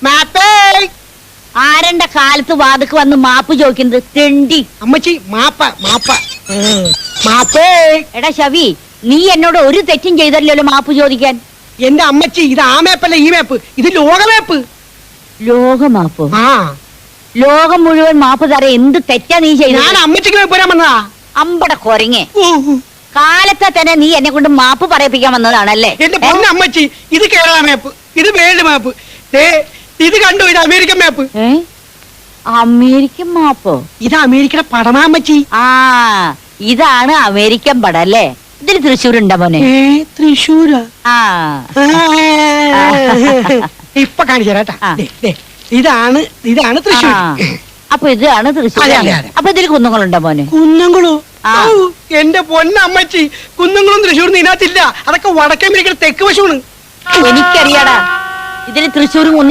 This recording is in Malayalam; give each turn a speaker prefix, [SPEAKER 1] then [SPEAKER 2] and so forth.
[SPEAKER 1] മാപ്പേ.
[SPEAKER 2] ആരണ്ട കാലത്ത് വാതുക്ക് വന്ന് മാപ്പ് ചോദിക്കുന്നത് തെണ്ടി.
[SPEAKER 1] അമ്മച്ചി മാപ്പ മാപ്പ മാപ്പേ.
[SPEAKER 2] എടാ ശവി, നീ എന്നോട് ഒരു തെറ്റും ചെയ്തല്ലോ മാപ്പ് ചോദിക്കാൻ.
[SPEAKER 1] എന്റെ അമ്മച്ചി, ഇത് ആ മേപ്പല്ല ഈ മേപ്പ്, ഇത് ലോകമേപ്പ്.
[SPEAKER 2] ലോകമാപ്പോ?
[SPEAKER 1] ആ,
[SPEAKER 2] ലോകം മുഴുവൻ മാപ്പ് തറ എന്ത് തെറ്റാ നീ
[SPEAKER 1] ഞാൻ
[SPEAKER 2] ചെയ്തത്?
[SPEAKER 1] അമ്മച്ചിക്ക് മേപ്പ് വരാൻ വന്നതാ.
[SPEAKER 2] അമ്പട കൊരങ്ങെ, കാലത്തെ തന്നെ നീ എന്നെ കൊണ്ട് മാപ്പ് പറയിപ്പിക്കാൻ വന്നതാണല്ലേ?
[SPEAKER 1] എന്റെ പൊന്നമ്മച്ചി, ഇത് കേരള മേപ്പ്, ഇത് വേൾഡ് മാപ്പ്. ഇത് കണ്ടു, ഇത് അമേരിക്കൻ മാപ്പ്.
[SPEAKER 2] അമേരിക്കൻ മാപ്പോ?
[SPEAKER 1] ഇത് അമേരിക്കയുടെ പടമാമ്മച്ചി.
[SPEAKER 2] ആ, ഇതാണ് അമേരിക്കൻ പടം അല്ലേ? ഇതിന് തൃശ്ശൂർ ഉണ്ടോ മോനെ?
[SPEAKER 1] തൃശ്ശൂരാ?
[SPEAKER 2] ആ,
[SPEAKER 1] ഇപ്പൊ കാണിച്ചാ. ഇതാണ് ഇതാണ് തൃശ്ശൂർ.
[SPEAKER 2] അപ്പൊ ഇതാണ് തൃശ്ശൂർ.
[SPEAKER 1] അതെ, അതെ, അതെ.
[SPEAKER 2] അപ്പൊ ഇതിൽ കുന്നുങ്ങളുണ്ടോ മോനെ?
[SPEAKER 1] കുന്നംകുളോ? എന്റെ പൊന്നമ്മച്ചി, കുന്നംകുളം തൃശ്ശൂർ ഇതിനകത്തില്ല. അതൊക്കെ വടക്കേ അമേരിക്കയുടെ തെക്ക് വശമാണ്.
[SPEAKER 2] എനിക്കറിയാടാ, ഇതിന് തൃശ്ശൂർ കുന്നംകുളം